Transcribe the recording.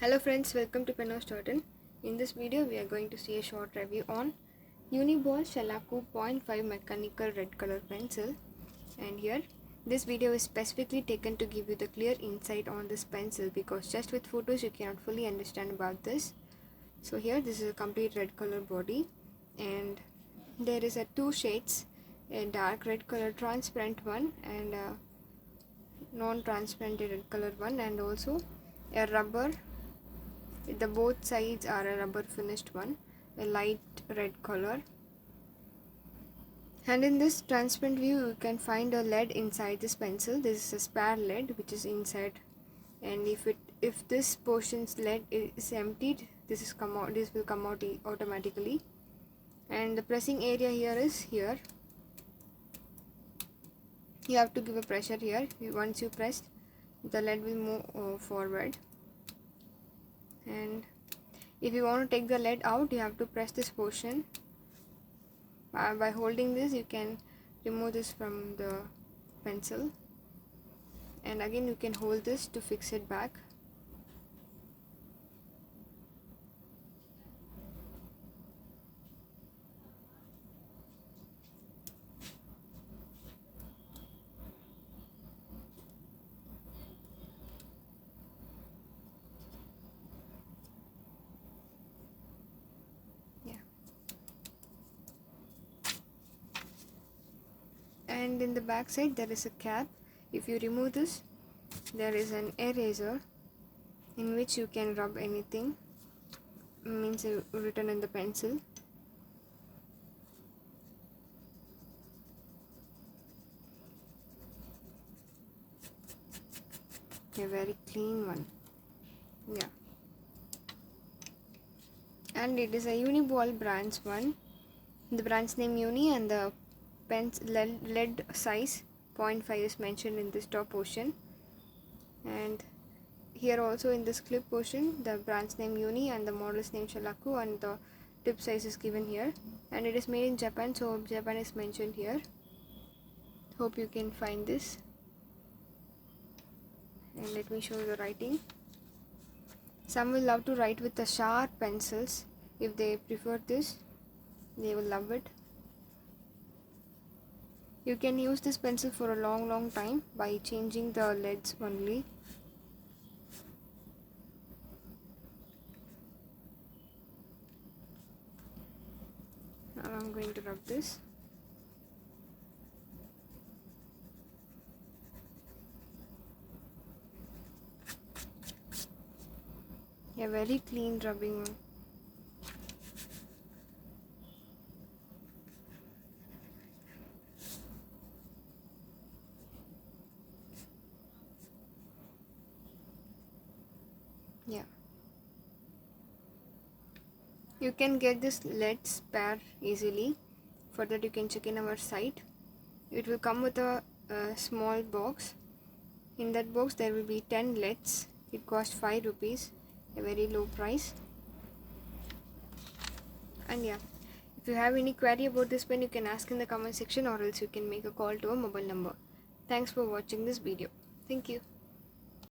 Hello friends, welcome to Pennos. In this video we are going to see a short review on Uniball Shalaku 0.5 mechanical red color pencil. And here this video is specifically taken to give you the clear insight on this pencil, because just with photos you cannot fully understand about this. So here this is a complete red color body, and there is a two shades, a dark red color transparent one and a non-transparent red color one, and also a rubber. The both sides are a rubber finished one, a light red color. And in this transparent view you can find a lead inside this pencil. This is a spare lead which is inside, and if this portion's lead is emptied, this will come out automatically. And the pressing area here is here. You have to give a pressure here. Once you press, the lead will move forward. And if you want to take the lead out, you have to press this portion. By holding this you can remove this from the pencil, and again you can hold this to fix it back. And in the back side there is a cap. If you remove this, there is an eraser in which you can rub anything, means written in the pencil. A very clean one, yeah. And it is a Uniball brand's one. The brand's name Uni, and the pen's lead size 0.5 is mentioned in this top portion. And here also in this clip portion, the brand's name Uni and the model's name Shalaku, and the tip size is given here. And it is made in Japan, so Japan is mentioned here. Hope you can find this. And let me show you the writing. Some will love to write with the sharp pencils. If they prefer this, they will love it. You can use this pencil for a long time by changing the leads only. Now I'm going to rub this. A very clean rubbing one. Yeah, you can get this lead spare easily. For that you can check in our site. It will come with a small box. In that box there will be 10 leads. It costs 5 rupees, a very low price. And yeah, if you have any query about this pen, you can ask in the comment section, or else you can make a call to a mobile number. Thanks for watching this video. Thank you.